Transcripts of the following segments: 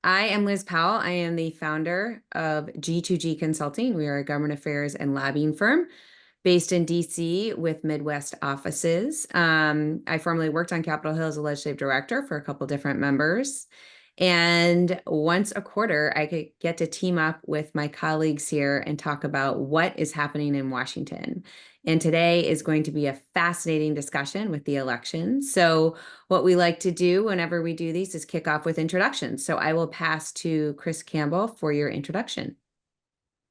I am Liz Powell. I am the founder of G2G Consulting. We are a government affairs and lobbying firm based in DC with Midwest offices. I formerly worked on Capitol Hill as a legislative director for a couple different members. And once a quarter, I could get to team up with my colleagues here and talk about what is happening in Washington. And today is going to be a fascinating discussion with the election. So what we like to do whenever we do these is kick off with introductions. So I will pass to Chris Campbell for your introduction.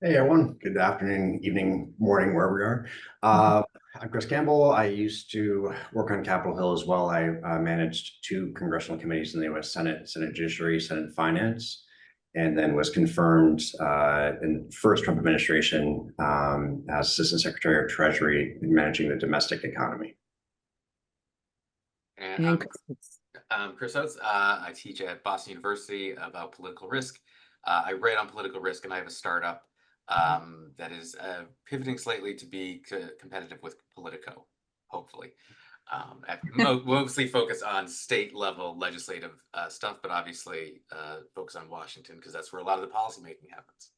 Hey everyone, good afternoon, evening, morning, wherever we are. I'm Chris Campbell. I used to work on Capitol Hill as well. I managed two congressional committees in the U.S. Senate, Senate Judiciary, Senate Finance, and then was confirmed in the first Trump administration as Assistant Secretary of Treasury managing the domestic economy. And I'm Chris Oates. I teach at Boston University about political risk. I write on political risk, and I have a startup that is pivoting slightly to be competitive with Politico, hopefully. Mostly focus on state level legislative stuff, but obviously focus on Washington because that's where a lot of the policymaking happens.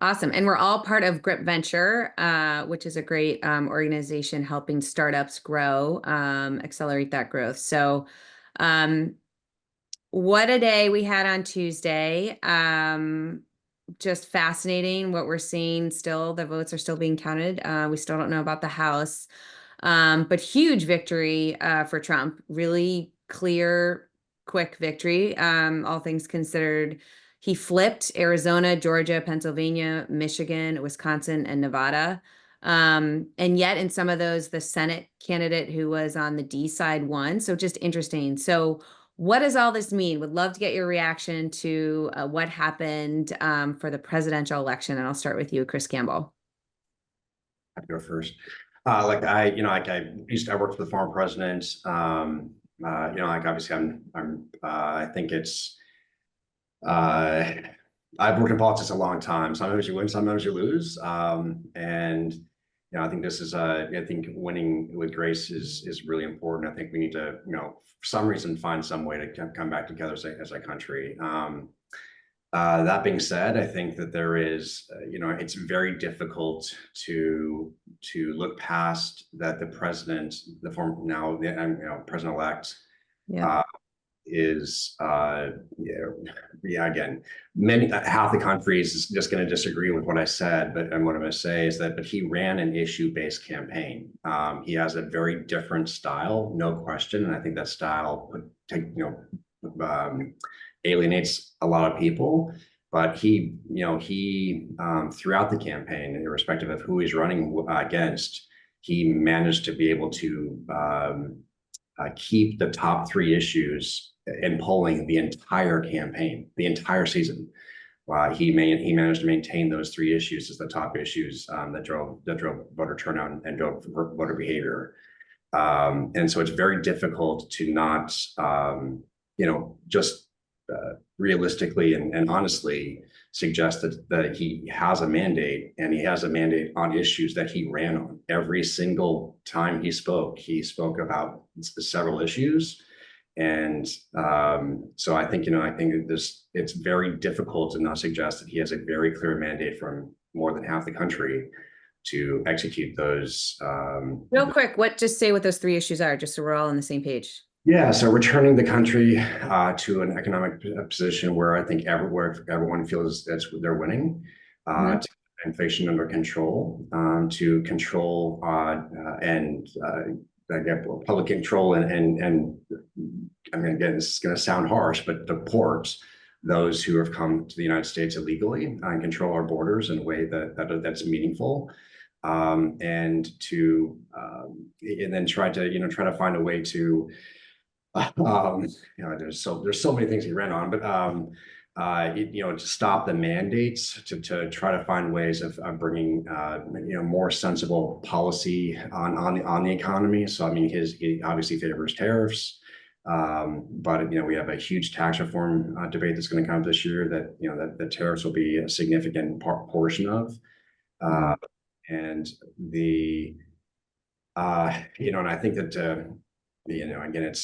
Awesome. And we're all part of Grip Venture, which is a great organization helping startups grow, accelerate that growth. So what a day we had on Tuesday. Just fascinating what we're seeing still. The votes are still being counted. We still don't know about the House, but huge victory for Trump. Really clear, quick victory. All things considered, he flipped Arizona, Georgia, Pennsylvania, Michigan, Wisconsin, and Nevada. And yet in some of those, the Senate candidate who was on the D side won. So just interesting. So what does all this mean? Would love to get your reaction to what happened for the presidential election. And I'll start with you, Chris Campbell. I'd go first. I worked for the former president. Obviously I think it's, I've worked in politics a long time. Sometimes you win, sometimes you lose. I think this is I think winning with grace is really important. I think we need to, for some reason, find some way to come back together as a country. That being said, I think that there is, it's very difficult to look past that the president, the former now, president-elect, is again, half the country is just going to disagree with what I said, but what I'm going to say is that he ran an issue-based campaign. He has a very different style, no question, and I think that style alienates a lot of people. But he throughout the campaign, irrespective of who he's running against, he managed to be able to keep the top three issues in polling the entire campaign, the entire season. He managed to maintain those three issues as the top issues that drove voter turnout and drove voter behavior. And so it's very difficult to not, just realistically and honestly suggest that he has a mandate, and he has a mandate on issues that he ran on. Every single time he spoke about several issues. And so I think, it's very difficult to not suggest that he has a very clear mandate from more than half the country to execute those. Real quick, just say what those three issues are, just so we're all on the same page. Yeah, so returning the country to an economic position where I think everyone feels that they're winning, to inflation under control, to control and public control, and I mean, again, this is going to sound harsh, but deport those who have come to the United States illegally and control our borders in a way that's meaningful. And then try to find a way to there's so many things he ran on, but to stop the mandates, to try to find ways of bringing more sensible policy on the economy. So I mean, he obviously favors tariffs, but we have a huge tax reform debate that's going to come this year that the tariffs will be a significant portion of, and and I think that again,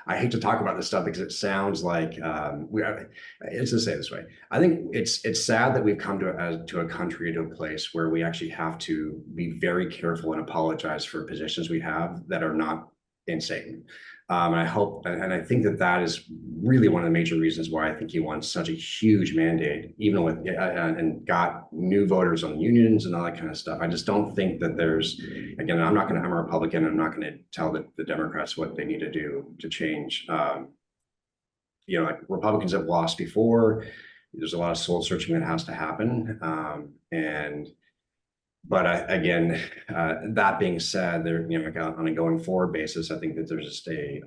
I hate to talk about this stuff because it sounds like it's to say it this way. I think it's sad that we've come to a country, to a place where we actually have to be very careful and apologize for positions we have that are not insane. And I hope, and I think that is really one of the major reasons why I think he won such a huge mandate, even with and got new voters on the unions and all that kind of stuff. I just don't think that there's, again, I'm a Republican. I'm not going to tell the Democrats what they need to do to change. Like Republicans have lost before. There's a lot of soul searching that has to happen, but that being said, on a going forward basis, I think that there's just a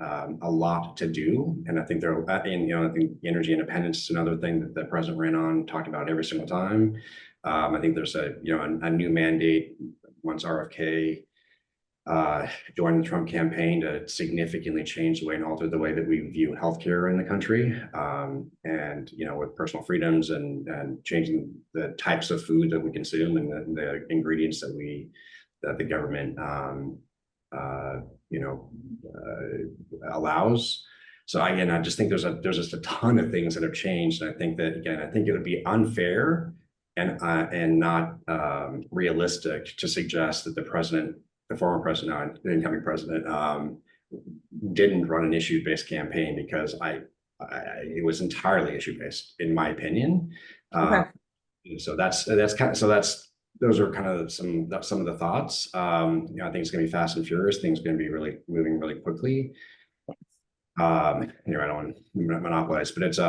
lot to do, and I think I think energy independence is another thing that the president ran on, talked about every single time. I think there's a new mandate once RFK joined the Trump campaign to significantly change the way and alter the way that we view healthcare in the country, and with personal freedoms and changing the types of food that we consume and the ingredients that the government allows. So again, I just think there's just a ton of things that have changed, and I think it would be unfair and not realistic to suggest that the former president, the incoming president, didn't run an issue-based campaign, because it was entirely issue-based, in my opinion. Okay. So those are kind of some of the thoughts. I think it's going to be fast and furious. Things are going to be really moving really quickly. I don't want to monopolize, but it's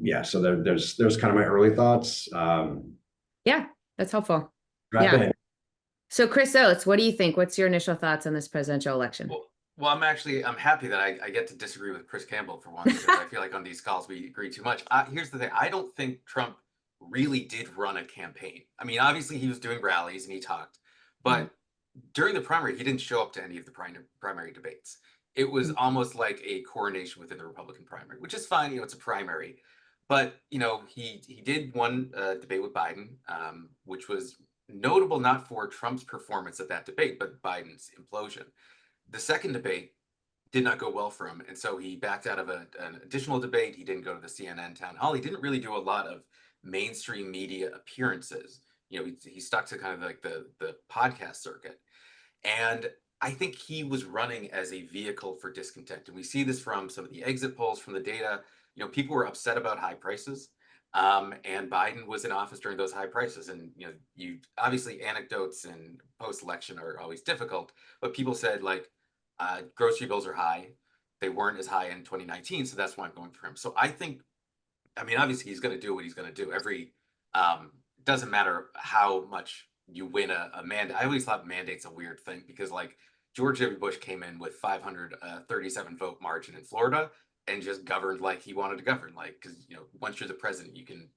yeah. So there's kind of my early thoughts. Yeah, that's helpful. Yeah. In. So Chris Oates, what do you think? What's your initial thoughts on this presidential election? Well, I'm happy that I get to disagree with Chris Campbell for once, because I feel like on these calls we agree too much. Here's the thing. I don't think Trump really did run a campaign. I mean, obviously he was doing rallies and he talked, but during the primary, he didn't show up to any of the primary debates. It was almost like a coronation within the Republican primary, which is fine. It's a primary, but he did one debate with Biden, which was notable not for Trump's performance at that debate, but Biden's implosion. The second debate did not go well for him, and so he backed out of an additional debate. He didn't go to the CNN town hall. He didn't really do a lot of mainstream media appearances. He stuck to kind of like the podcast circuit, and I think he was running as a vehicle for discontent. And we see this from some of the exit polls, from the data. People were upset about high prices. And Biden was in office during those high prices. And, you obviously, anecdotes and post-election are always difficult, but people said, like, grocery bills are high. They weren't as high in 2019. So that's why I'm going for him. So obviously he's going to do what he's going to do. Doesn't matter how much you win a mandate. I always thought mandate's a weird thing, because like George W. Bush came in with 537 vote margin in Florida and just governed like he wanted to govern, like, because once you're the president, you can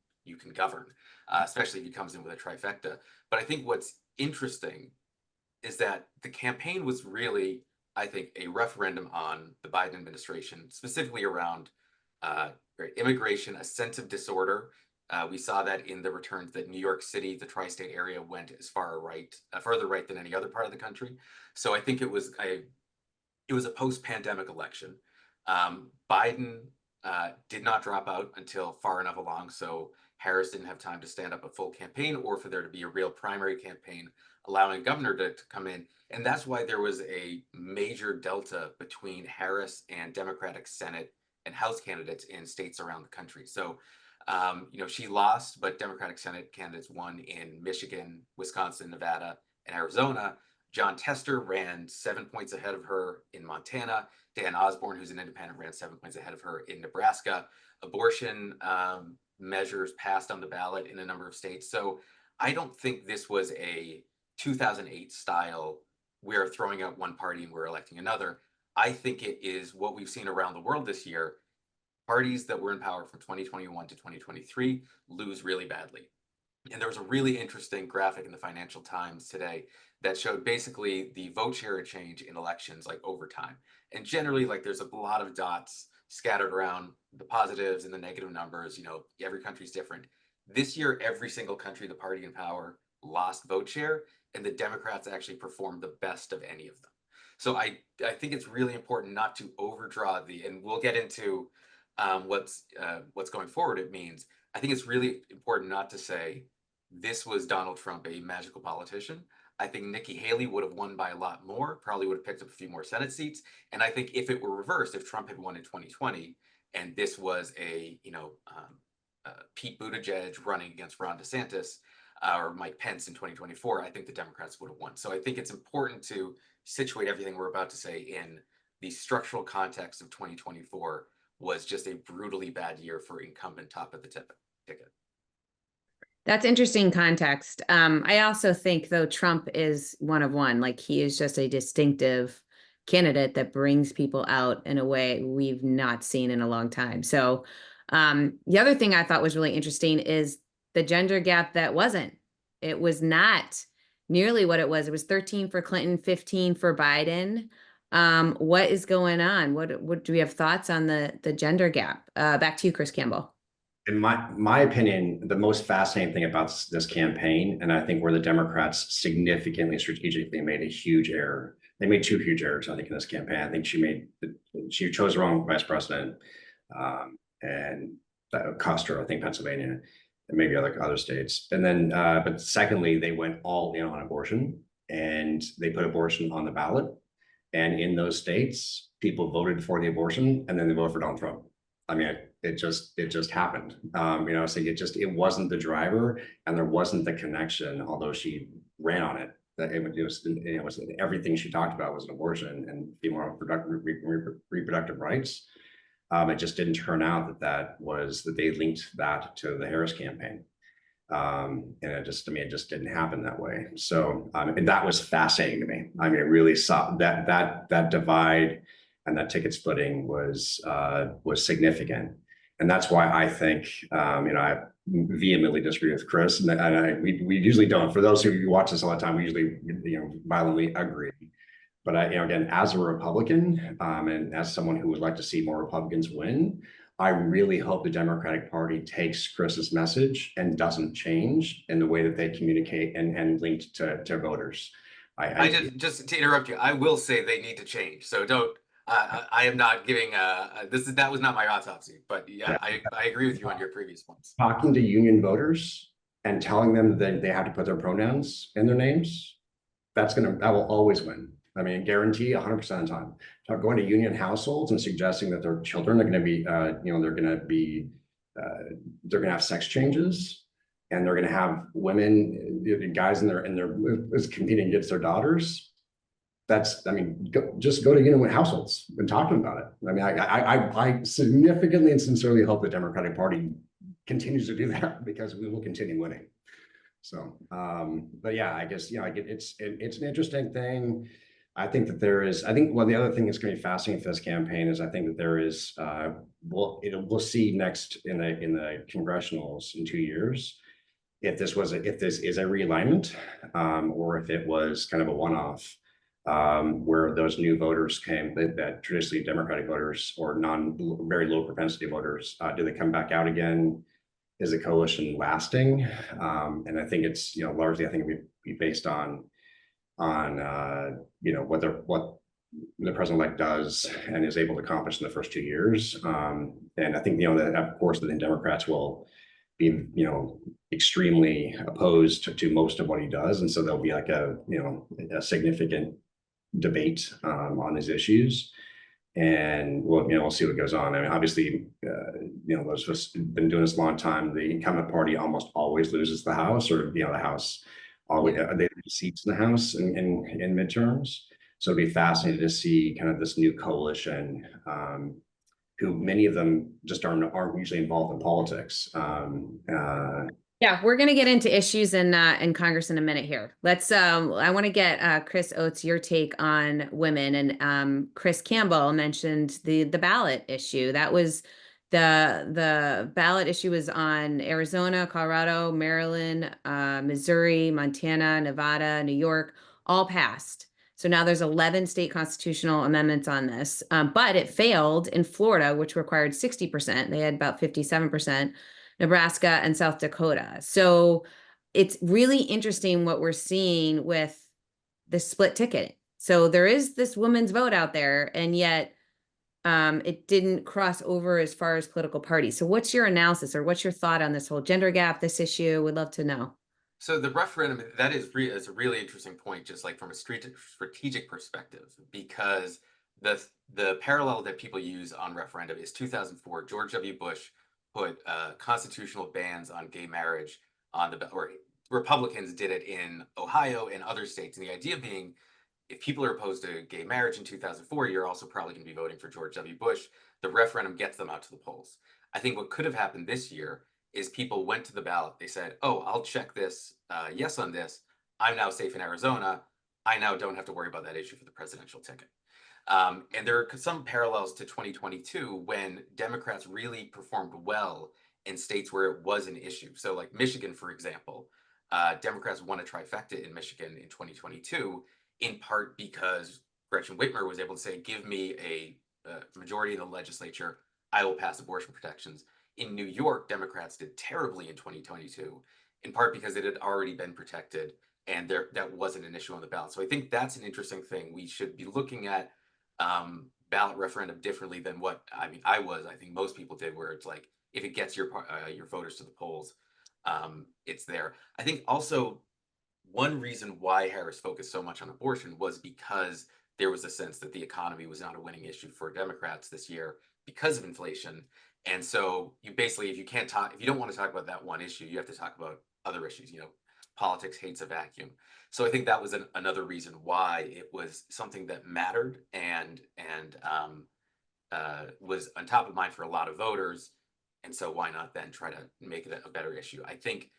govern, especially if he comes in with a trifecta. But I think what's interesting is that the campaign was really, I think, a referendum on the Biden administration, specifically around immigration, a sense of disorder. We saw that in the returns that New York City, the tri-state area, went as further right than any other part of the country. So I think it was a post-pandemic election. Biden did not drop out until far enough along, so Harris didn't have time to stand up a full campaign, or for there to be a real primary campaign allowing a governor to come in. And that's why there was a major delta between Harris and Democratic Senate and House candidates in states around the country. So she lost, but Democratic Senate candidates won in Michigan, Wisconsin, Nevada, and Arizona. John Tester ran 7 points ahead of her in Montana. Dan Osborne, who's an independent, ran 7 points ahead of her in Nebraska. Abortion measures passed on the ballot in a number of states. So I don't think this was a 2008 style, we're throwing out one party and we're electing another. I think it is what we've seen around the world this year. Parties that were in power from 2021 to 2023 lose really badly. And there was a really interesting graphic in the Financial Times today that showed basically the vote share change in elections, like over time. And generally, like, there's a lot of dots scattered around the positives and the negative numbers. Every country's different. This year, every single country, the party in power, lost vote share, and the Democrats actually performed the best of any of them. So I think it's really important not to overdraw and we'll get into what's going forward it means. I think it's really important not to say this was Donald Trump, a magical politician. I think Nikki Haley would have won by a lot more, probably would have picked up a few more Senate seats. And I think if it were reversed, if Trump had won in 2020 and this was Pete Buttigieg running against Ron DeSantis or Mike Pence in 2024, I think the Democrats would have won. So I think it's important to situate everything we're about to say in the structural context of 2024 was just a brutally bad year for incumbent top of the ticket. That's interesting context. I also think, though, Trump is one of one. Like, he is just a distinctive candidate that brings people out in a way we've not seen in a long time. So the other thing I thought was really interesting is the gender gap that wasn't. It was not nearly what it was. It was 13 for Clinton, 15 for Biden. What is going on? What do we have thoughts on the gender gap? Back to you, Chris Campbell. In my opinion, the most fascinating thing about this campaign, and I think where the Democrats significantly strategically made a huge error. They made two huge errors, I think, in this campaign. I think she chose the wrong vice president, and that cost her, I think, Pennsylvania and maybe other states. And then, but secondly, they went all in on abortion, and they put abortion on the ballot. And in those states, people voted for the abortion, and then they voted for Donald Trump. I mean, it just happened. So it wasn't the driver, and there wasn't the connection. Although she ran on it, it was everything she talked about was an abortion and female reproductive rights. It just didn't turn out that they linked that to the Harris campaign. And it just didn't happen that way. So, and that was fascinating to me. I mean, it really saw that divide and that ticket splitting was significant. And that's why I think, I vehemently disagree with Chris, and we usually don't. For those who watch this all the time, we usually, violently agree. But again, as a Republican, and as someone who would like to see more Republicans win, I really hope the Democratic Party takes Chris's message and doesn't change in the way that they communicate and linked to voters. Just to interrupt you, I will say they need to change. So don't. I am not giving that was not my autopsy, but yeah, I agree with you on your previous points. Talking to union voters and telling them that they have to put their pronouns in their names, that will always win. I mean, guarantee 100% of the time. Going to union households and suggesting that their children are going to be, they're going to have sex changes, and they're going to have women, guys in their competing against their daughters. Just go to union households and talk to them about it. I mean, I significantly and sincerely hope the Democratic Party continues to do that, because we will continue winning. So, but yeah, I guess, it's an interesting thing. I think that the other thing that's going to be fascinating for this campaign is I think that there is, we'll see next in the congressionals in 2 years, if this is a realignment, or if it was kind of a one-off, where those new voters came, that traditionally Democratic voters or very low propensity voters, do they come back out again? Is the coalition lasting? And I think it's, largely, I think it'll be based on what the president-elect does and is able to accomplish in the first 2 years. And I think, that of course, the Democrats will be, extremely opposed to most of what he does. And so there'll be like a significant debate on these issues. And we'll see what goes on. I mean, obviously, those of us who've been doing this a long time, the incumbent party almost always loses the House, or the House always they lose seats in the House in midterms. So it'll be fascinating to see kind of this new coalition, who many of them just aren't usually involved in politics. Yeah, we're going to get into issues in Congress in a minute here. I want to get Chris Oates, your take on women. And Chris Campbell mentioned the ballot issue. That was the ballot issue was on Arizona, Colorado, Maryland, Missouri, Montana, Nevada, New York, all passed. So now there's 11 state constitutional amendments on this, but it failed in Florida, which required 60%. They had about 57%. Nebraska and South Dakota. So it's really interesting what we're seeing with the split ticket. So there is this woman's vote out there, and yet it didn't cross over as far as political parties. So what's your analysis, or what's your thought on this whole gender gap, this issue? Would love to know. So the referendum, that is a really interesting point, just like from a strategic perspective, because the parallel that people use on referendum is 2004. George W. Bush put constitutional bans on gay marriage on the, or Republicans did it in Ohio and other states. And the idea being, if people are opposed to gay marriage in 2004, you're also probably going to be voting for George W. Bush. The referendum gets them out to the polls. I think what could have happened this year is people went to the ballot. They said, oh, I'll check this yes on this. I'm now safe in Arizona. I now don't have to worry about that issue for the presidential ticket. And there are some parallels to 2022 when Democrats really performed well in states where it was an issue. So like Michigan, for example, Democrats won a trifecta in Michigan in 2022, in part because Gretchen Whitmer was able to say, give me a majority in the legislature, I will pass abortion protections. In New York, Democrats did terribly in 2022, in part because it had already been protected and that wasn't an issue on the ballot. So I think that's an interesting thing. We should be looking at ballot referendum differently than what I think most people did, where it's like, if it gets your voters to the polls, it's there. I think also one reason why Harris focused so much on abortion was because there was a sense that the economy was not a winning issue for Democrats this year because of inflation. And so you basically, if you don't want to talk about that one issue, you have to talk about other issues. Politics hates a vacuum. So I think that was another reason why it was something that mattered and was on top of mind for a lot of voters. And so why not then try to make it a better issue? I think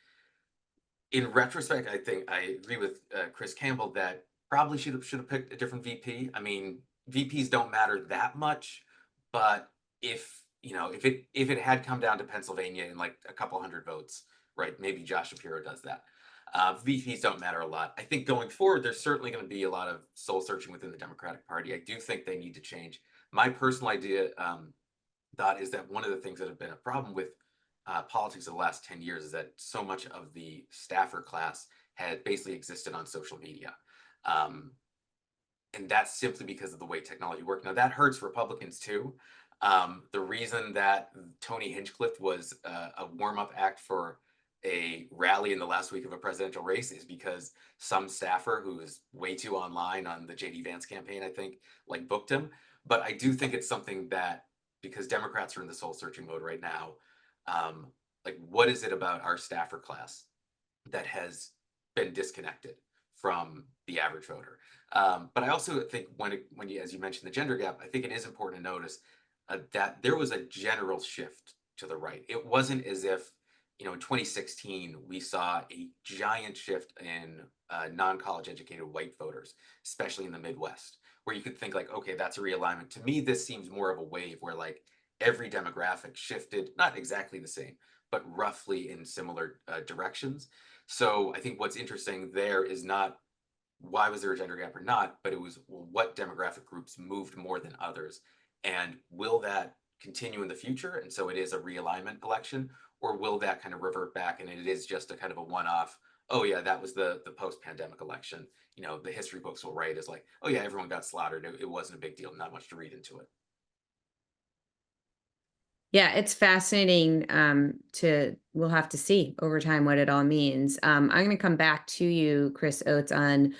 in retrospect, I agree with Chris Campbell that probably should have picked a different VP. I mean, VPs don't matter that much, but if it had come down to Pennsylvania in like a couple hundred votes, right? Maybe Josh Shapiro does that. VPs don't matter a lot. I think going forward, there's certainly going to be a lot of soul searching within the Democratic Party. I do think they need to change. My personal thought is that one of the things that have been a problem with politics of the last 10 years is that so much of the staffer class had basically existed on social media. And that's simply because of the way technology worked. Now, that hurts Republicans too. The reason that Tony Hinchcliffe was a warm-up act for a rally in the last week of a presidential race is because some staffer who was way too online on the JD Vance campaign, I think, like booked him. But I do think it's something that, because Democrats are in the soul searching mode right now, like what is it about our staffer class that has been disconnected from the average voter? But I also think when you, as you mentioned, the gender gap, I think it is important to notice that there was a general shift to the right. It wasn't as if, in 2016, we saw a giant shift in non-college educated white voters, especially in the Midwest, where you could think like, okay, that's a realignment. To me, this seems more of a wave where like every demographic shifted, not exactly the same, but roughly in similar directions. So I think what's interesting there is not why was there a gender gap or not, but it was, well, what demographic groups moved more than others, and will that continue in the future? And so it is a realignment election, or will that kind of revert back and it is just a kind of a one-off? Oh yeah, that was the post-pandemic election. The history books will write as like, oh yeah, everyone got slaughtered. It wasn't a big deal. Not much to read into it. Yeah, it's fascinating we'll have to see over time what it all means. I'm going to come back to you, Chris Oates, on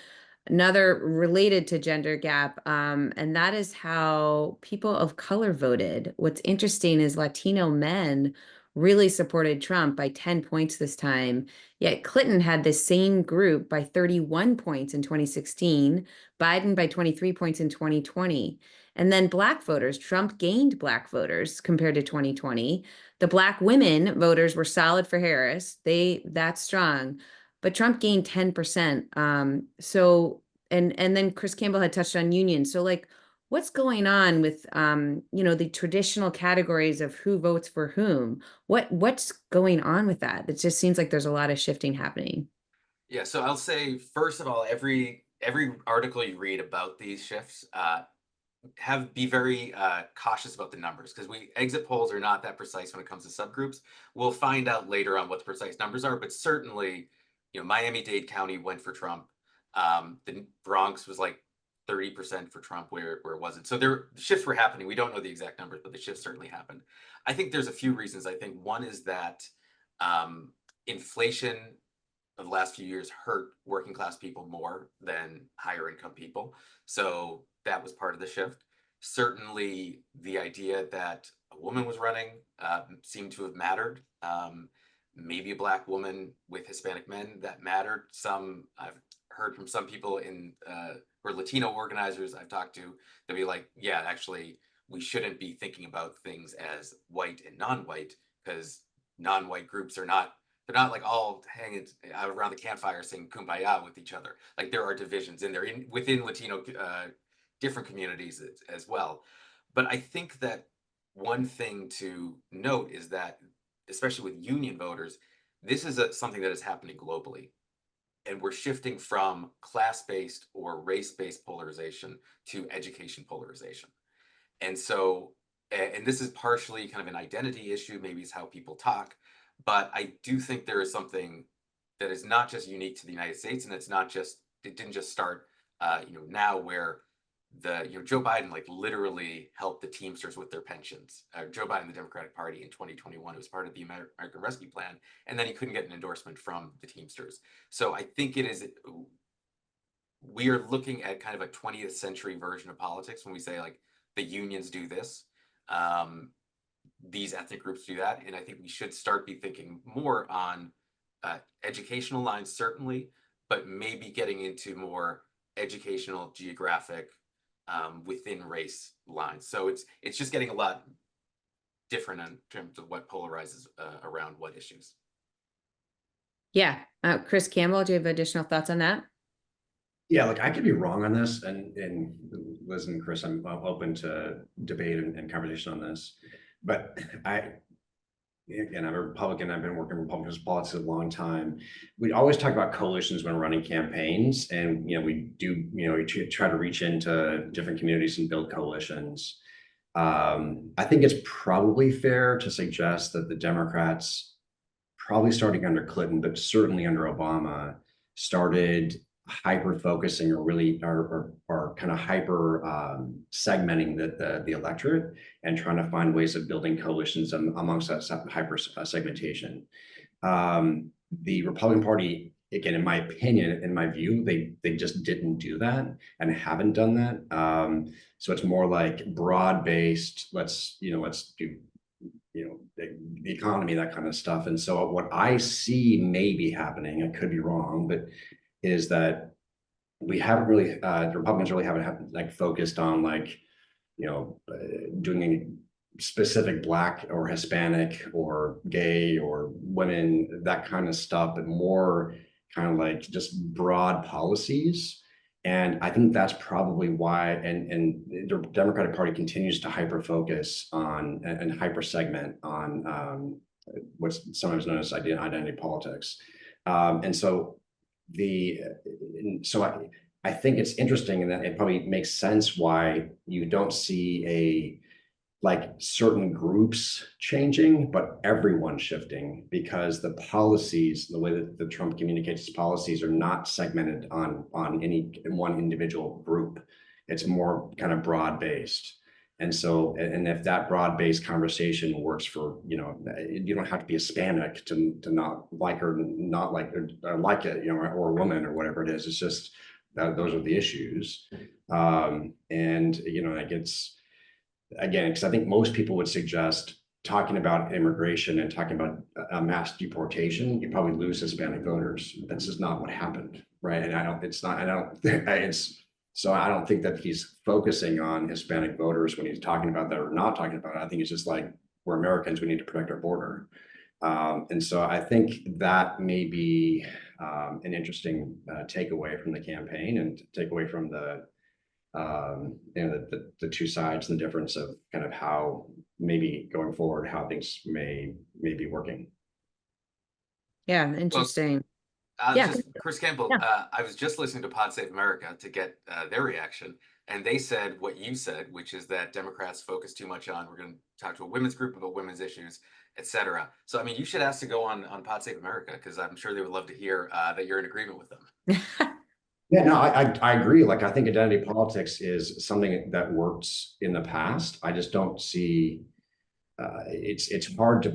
another related to gender gap, and that is how people of color voted. What's interesting is Latino men really supported Trump by 10 points this time, yet Clinton had the same group by 31 points in 2016, Biden by 23 points in 2020. And then Black voters, Trump gained Black voters compared to 2020. The Black women voters were solid for Harris. That's strong, but Trump gained 10%. And then Chris Campbell had touched on unions. So like, what's going on with the traditional categories of who votes for whom? What's going on with that? It just seems like there's a lot of shifting happening. Yeah, so I'll say, first of all, every article you read about these shifts, be very cautious about the numbers, because exit polls are not that precise when it comes to subgroups. We'll find out later on what the precise numbers are, but certainly, Miami-Dade County went for Trump. The Bronx was like 30% for Trump where it wasn't. So shifts were happening. We don't know the exact numbers, but the shifts certainly happened. I think there's a few reasons. I think one is that inflation of the last few years hurt working class people more than higher income people. So that was part of the shift. Certainly the idea that a woman was running seemed to have mattered. Maybe a Black woman with Hispanic men, that mattered. I've heard from some people who are Latino organizers I've talked to, they'll be like, yeah, actually, we shouldn't be thinking about things as white and non-white, because non-white groups they're not like all hanging out around the campfire saying kumbaya with each other. Like there are divisions in there within Latino different communities as well. But I think that one thing to note is that, especially with union voters, this is something that is happening globally. And we're shifting from class-based or race-based polarization to education polarization. And so, and this is partially kind of an identity issue, maybe it's how people talk, but I do think there is something that is not just unique to the United States, and it didn't just start, now where Joe Biden like literally helped the Teamsters with their pensions. Joe Biden, the Democratic Party in 2021, it was part of the American Rescue Plan, and then he couldn't get an endorsement from the Teamsters. So I think we are looking at kind of a 20th century version of politics when we say like the unions do this, these ethnic groups do that, and I think we should start be thinking more on educational lines certainly, but maybe getting into more educational, geographic, within race lines. So it's just getting a lot different in terms of what polarizes around what issues. Yeah. Chris Campbell, do you have additional thoughts on that? Yeah, like I could be wrong on this, and Liz and Chris, I'm open to debate and conversation on this. But again, I'm a Republican. I've been working in Republican politics a long time. We always talk about coalitions when running campaigns, and we do, we try to reach into different communities and build coalitions. I think it's probably fair to suggest that the Democrats, probably starting under Clinton, but certainly under Obama, started hyper focusing or really are kind of hyper segmenting the electorate and trying to find ways of building coalitions amongst that hyper segmentation. The Republican Party, again, in my opinion, in my view, they just didn't do that and haven't done that. So it's more like broad based. Let's do the economy, that kind of stuff. And so what I see maybe happening, I could be wrong, but is that we haven't really, the Republicans really haven't like focused on like, doing any specific Black or Hispanic or gay or women, that kind of stuff, but more kind of like just broad policies. And I think that's probably why, and the Democratic Party continues to hyper focus on and hyper segment on what's sometimes known as identity politics. And so I think it's interesting in that it probably makes sense why you don't see like certain groups changing, but everyone shifting, because the policies, the way that the Trump communicates his policies, are not segmented on any one individual group. It's more kind of broad based. And so, and if that broad-based conversation works for, you don't have to be Hispanic to not like or not like or like it, or a woman or whatever it is. It's just those are the issues. And like it's, again, because I think most people would suggest talking about immigration and talking about mass deportation, you probably lose Hispanic voters. That's just not what happened, right? And so I don't think that he's focusing on Hispanic voters when he's talking about that or not talking about it. I think it's just like, we're Americans, we need to protect our border. And so I think that may be an interesting takeaway from the campaign and takeaway from the two sides and the difference of kind of how maybe going forward, how things may be working. Yeah, interesting. Chris Campbell, I was just listening to Pod Save America to get their reaction, and they said what you said, which is that Democrats focus too much on, we're going to talk to a women's group about women's issues, etc. So, I mean, you should ask to go on Pod Save America, because I'm sure they would love to hear that you're in agreement with them. Yeah, no, I agree. Like, I think identity politics is something that worked in the past. I just don't see, it's hard to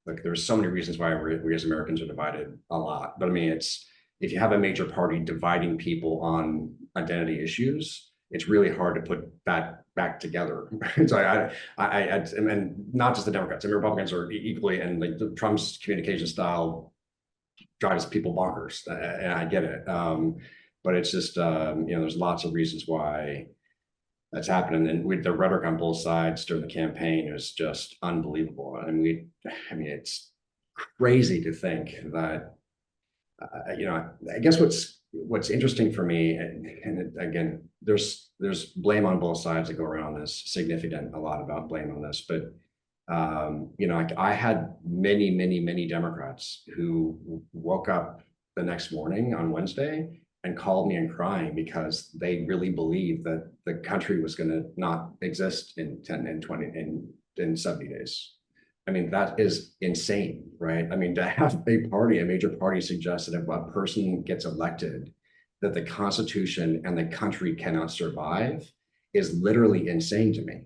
like, there's so many reasons why we as Americans are divided a lot. But I mean, it's, if you have a major party dividing people on identity issues, it's really hard to put that back together. So and not just the Democrats, I mean, Republicans are equally, and like Trump's communication style drives people bonkers, and I get it. But it's just, there's lots of reasons why that's happening. And with the rhetoric on both sides during the campaign is just unbelievable. I mean, it's crazy to think that, I guess what's interesting for me, and again, there's blame on both sides that go around this, significant, a lot about blame on this, but I had many Democrats who woke up the next morning on Wednesday and called me and crying because they really believed that the country was going to not exist in 10 and 20 in 70 days. I mean, that is insane, right? I mean, to have a major party suggest that if a person gets elected, that the Constitution and the country cannot survive is literally insane to me.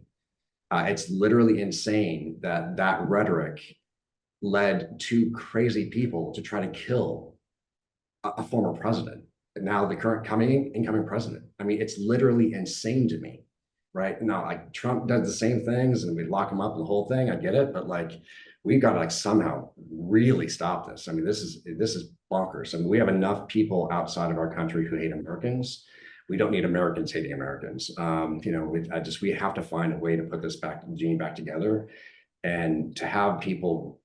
It's literally insane that that rhetoric led two crazy people to try to kill a former president, and now the current incoming president. I mean, it's literally insane to me, right? Now, like, Trump does the same things and we lock him up and the whole thing. I get it, but like, we've got to like somehow really stop this. I mean, this is bonkers. I mean, we have enough people outside of our country who hate Americans. We don't need Americans hating Americans. We have to find a way to put this gene back together, and to have people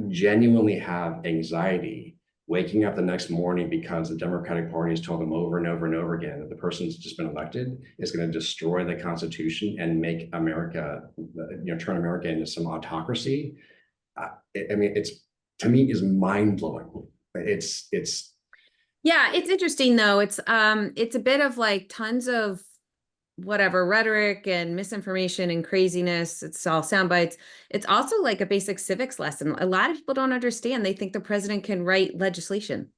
genuinely have anxiety waking up the next morning because the Democratic Party has told them over and over and over again that the person's just been elected is going to destroy the Constitution and make America, turn America into some autocracy. I mean, it's, to me, is mind blowing. It's Yeah, it's interesting though. It's a bit of like tons of whatever rhetoric and misinformation and craziness. It's all sound bites. It's also like a basic civics lesson. A lot of people don't understand. They think the president can write legislation.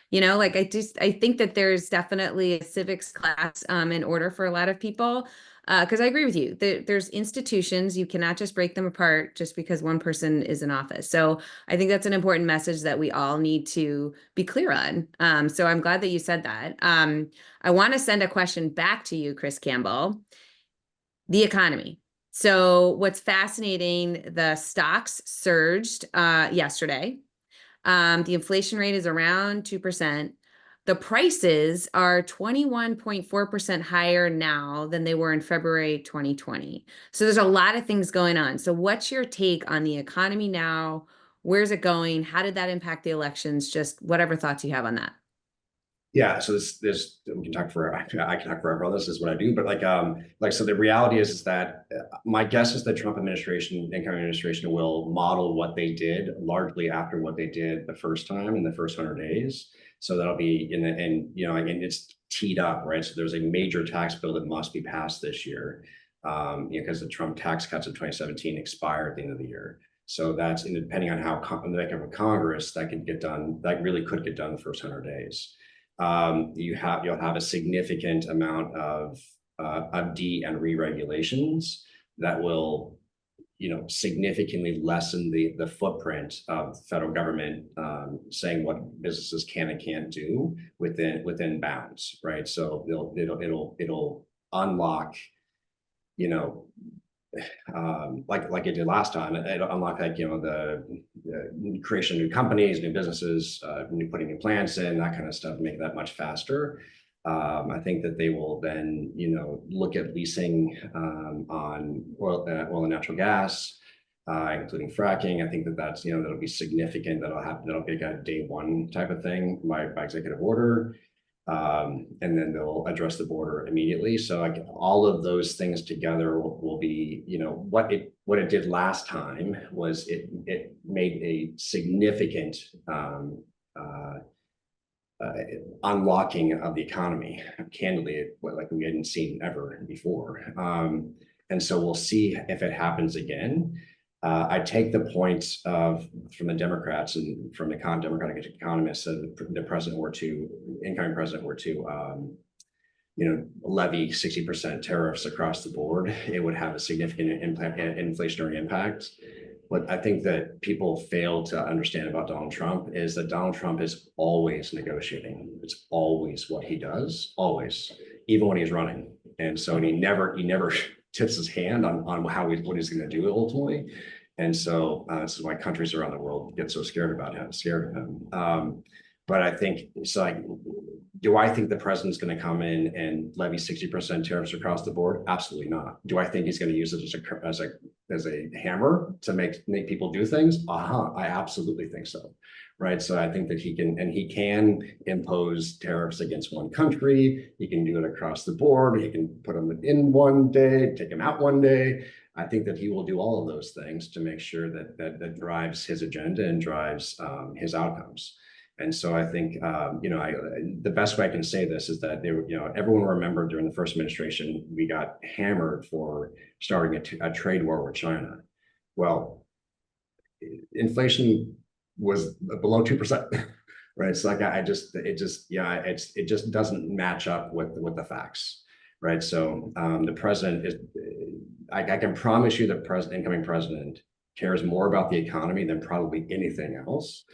Like I think that there's definitely a civics class in order for a lot of people. Because I agree with you. There's institutions, you cannot just break them apart just because one person is in office. So I think that's an important message that we all need to be clear on. So I'm glad that you said that. I want to send a question back to you, Chris Campbell. The economy. So what's fascinating, the stocks surged yesterday. The inflation rate is around 2%. The prices are 21.4% higher now than they were in February 2020. So there's a lot of things going on. So what's your take on the economy now? Where's it going? How did that impact the elections? Just whatever thoughts you have on that. Yeah, so this we can talk for, I can talk forever. This is what I do, but so the reality is that my guess is the Trump administration, incoming administration, will model what they did largely after what they did the first time in the first 100 days. So that'll be and it's teed up, right? So there's a major tax bill that must be passed this year, because the Trump tax cuts of 2017 expire at the end of the year. So that's, depending on how they have a Congress, that could get done. That really could get done the first 100 days. You'll have a significant amount of D and re-regulations that will, significantly lessen the footprint of federal government, saying what businesses can and can't do within bounds, right? So it'll unlock, like it did last time. It'll unlock the creation of new companies, new businesses, putting new plants in, that kind of stuff, make that much faster. I think that they will then, look at leasing on oil and natural gas, including fracking. I think that's, that'll be significant. That'll happen. That'll be like a day one type of thing by executive order. And then they'll address the border immediately. So like all of those things together will be, what it did last time was it made a significant unlocking of the economy, candidly, like we hadn't seen ever before. And so we'll see if it happens again. I take the points from the Democrats and from the Democratic economists that the president were to, incoming president were to, levy 60% tariffs across the board. It would have a significant inflationary impact. What I think that people fail to understand about Donald Trump is that Donald Trump is always negotiating. It's always what he does, always, even when he's running. And so he never tips his hand on what he's going to do ultimately. And so this is why countries around the world get so scared of him. But I think it's like, do I think the president's going to come in and levy 60% tariffs across the board? Absolutely not. Do I think he's going to use it as a hammer to make people do things? I absolutely think so. Right. So I think that he can impose tariffs against one country. He can do it across the board. He can put them in one day, take them out one day. I think that he will do all of those things to make sure that drives his agenda and drives his outcomes. And so I think, the best way I can say this is that everyone remembered during the first administration, we got hammered for starting a trade war with China. Well, inflation was below 2%, right? It's like it just doesn't match up with the facts, right? So the president is, I can promise you that incoming president cares more about the economy than probably anything else.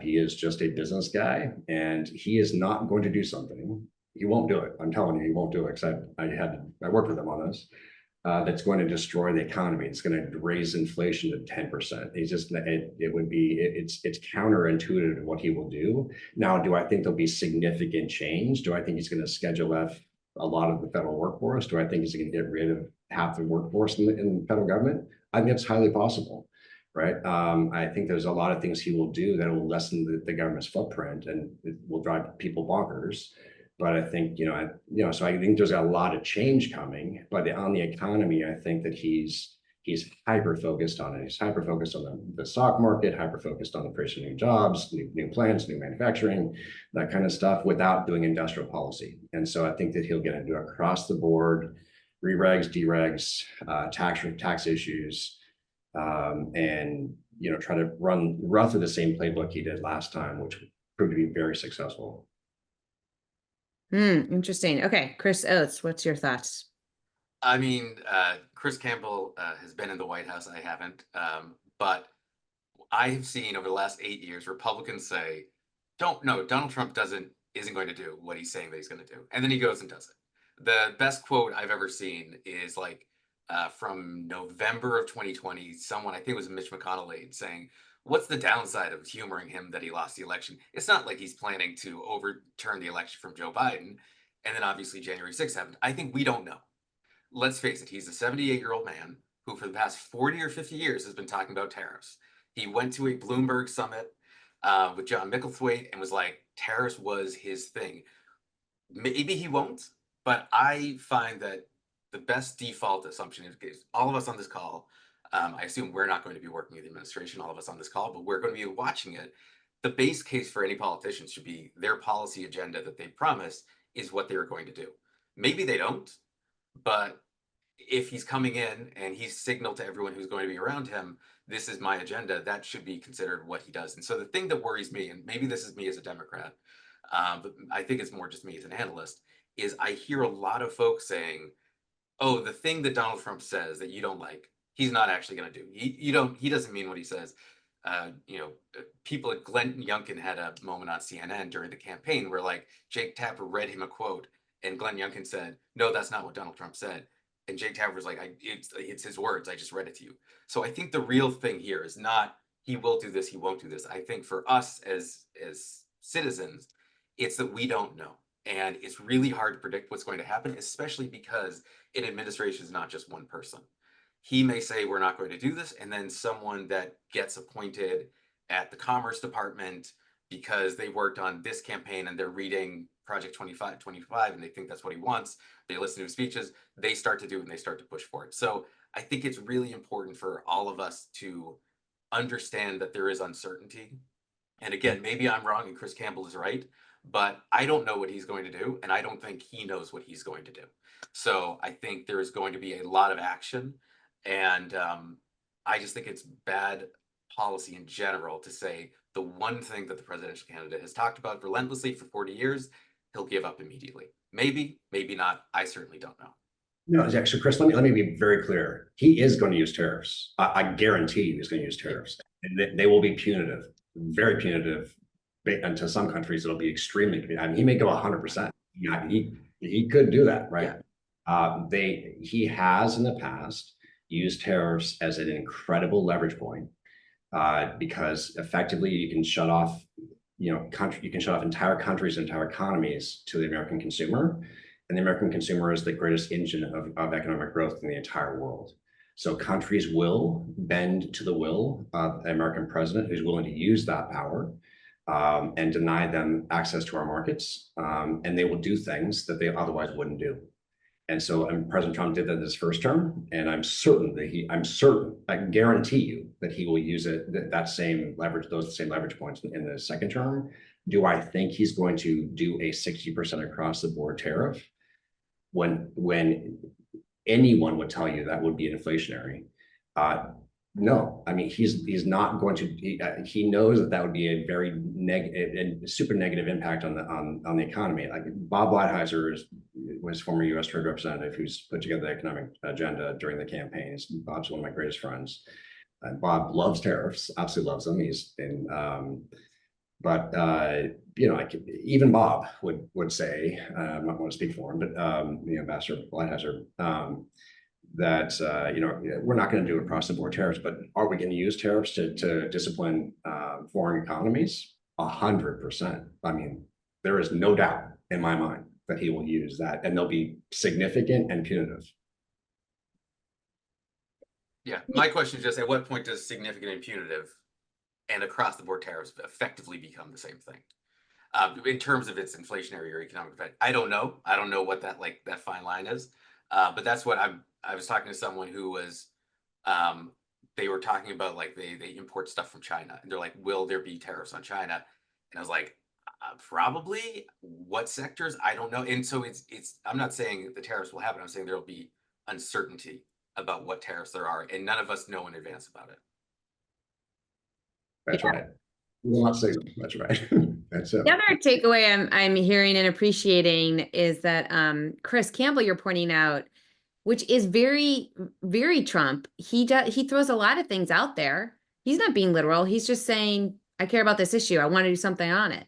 He is just a business guy, and he is not going to do something. He won't do it. I'm telling you, he won't do it. Because I worked with him on this. That's going to destroy the economy. It's going to raise inflation to 10%. It's counterintuitive to what he will do. Now, do I think there'll be significant change? Do I think he's going to schedule a lot of the federal workforce? Do I think he's going to get rid of half the workforce in the federal government? I think it's highly possible. Right. I think there's a lot of things he will do that will lessen the government's footprint and it will drive people bonkers. But I think, so I think there's a lot of change coming. But on the economy, I think that he's hyper focused on it. He's hyper focused on the stock market, hyper focused on the creation of new jobs, new plants, new manufacturing, that kind of stuff without doing industrial policy. And so I think that he'll get into across the board re-regs, deregs, tax issues. And try to run through the same playbook he did last time, which proved to be very successful. Interesting. Okay, Chris Oates, what's your thoughts? I mean, Chris Campbell has been in the White House. I haven't, but I have seen over the last 8 years Republicans say, Donald Trump isn't going to do what he's saying that he's going to do, and then he goes and does it. The best quote I've ever seen is from November of 2020, someone, I think it was Mitch McConnell, saying, what's the downside of humoring him that he lost the election? It's not like he's planning to overturn the election from Joe Biden. And then obviously January 6th happened. I think we don't know. Let's face it, he's a 78-year-old man who for the past 40 or 50 years has been talking about tariffs. He went to a Bloomberg summit with John Micklethwait and was like, tariffs was his thing. Maybe he won't, but I find that the best default assumption is all of us on this call, I assume we're not going to be working in the administration, all of us on this call, but we're going to be watching it. The base case for any politician should be their policy agenda that they promise is what they're going to do. Maybe they don't, but if he's coming in and he's signaled to everyone who's going to be around him, this is my agenda, that should be considered what he does. And so the thing that worries me, and maybe this is me as a Democrat, but I think it's more just me as an analyst, is I hear a lot of folks saying, oh, the thing that Donald Trump says that you don't like, he's not actually going to do. He doesn't mean what he says. People at Glenn Youngkin had a moment on CNN during the campaign where Jake Tapper read him a quote and Glenn Youngkin said, no, that's not what Donald Trump said. And Jake Tapper was like, it's his words. I just read it to you. So I think the real thing here is not he will do this, he won't do this. I think for us as citizens, it's that we don't know. And it's really hard to predict what's going to happen, especially because an administration is not just one person. He may say, we're not going to do this. And then someone that gets appointed at the Commerce Department because they worked on this campaign and they're reading Project 25 and they think that's what he wants. They listen to his speeches, they start to do it and they start to push for it. So I think it's really important for all of us to understand that there is uncertainty. And again, maybe I'm wrong and Chris Campbell is right, but I don't know what he's going to do, and I don't think he knows what he's going to do. So I think there is going to be a lot of action, and I just think it's bad policy in general to say the one thing that the presidential candidate has talked about relentlessly for 40 years, he'll give up immediately. Maybe, maybe not. I certainly don't know. No, so Chris, let me be very clear. He is going to use tariffs. I guarantee you he's going to use tariffs. And they will be punitive, very punitive. And to some countries, it'll be extremely punitive. I mean, he may go 100%. Yeah, he could do that, right? He has in the past used tariffs as an incredible leverage point, because effectively you can shut off, you can shut off entire countries, entire economies to the American consumer. And the American consumer is the greatest engine of economic growth in the entire world. So countries will bend to the will of the American president who's willing to use that power, and deny them access to our markets. And they will do things that they otherwise wouldn't do. And so President Trump did that in his first term, and I'm certain, I guarantee you that he will use that same leverage, those same leverage points in the second term. Do I think he's going to do a 60% across the board tariff? When anyone would tell you that would be inflationary. No, I mean, he's not going to, he knows that would be a very negative, super negative impact on the economy. Like Bob Lighthizer was former U.S. Trade Representative who's put together the economic agenda during the campaigns. Bob's one of my greatest friends. Bob loves tariffs, absolutely loves them. He's been, but like even Bob would say, I'm not going to speak for him, but Ambassador Lighthizer, that we're not going to do across the board tariffs, but are we going to use tariffs to discipline foreign economies? 100%. I mean, there is no doubt in my mind that he will use that, and they'll be significant and punitive. Yeah, my question is just at what point does significant and punitive and across the board tariffs effectively become the same thing? In terms of its inflationary or economic effect, I don't know. I don't know what that fine line is. But that's what I was talking to someone who was, they were talking about like they import stuff from China, and they're like, will there be tariffs on China? And I was like, probably. What sectors? I don't know. And so I'm not saying the tariffs will happen. I'm saying there'll be uncertainty about what tariffs there are, and none of us know in advance about it. That's right. We'll not say that's right. That's it. The other takeaway I'm hearing and appreciating is that Chris Campbell, you're pointing out, which is very, very Trump. He throws a lot of things out there. He's not being literal. He's just saying, I care about this issue. I want to do something on it.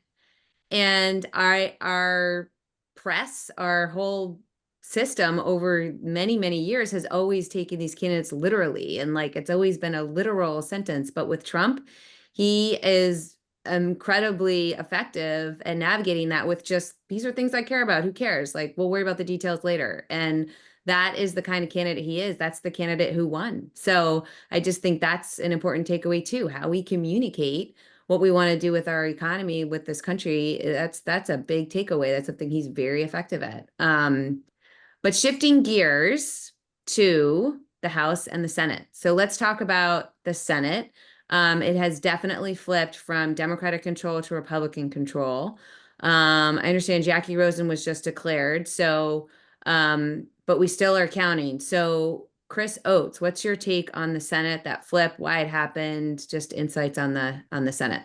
And our press, our whole system over many, many years has always taken these candidates literally. And like, it's always been a literal sentence. But with Trump, he is incredibly effective at navigating that with just, these are things I care about. Who cares? Like, we'll worry about the details later. And that is the kind of candidate he is. That's the candidate who won. So I just think that's an important takeaway too, how we communicate what we want to do with our economy, with this country. That's a big takeaway. That's something he's very effective at. But shifting gears to the House and the Senate. So let's talk about the Senate. It has definitely flipped from Democratic control to Republican control. I understand Jackie Rosen was just declared. So, but we still are counting. So Chris Oates, what's your take on the Senate, that flip, why it happened, just insights on the Senate?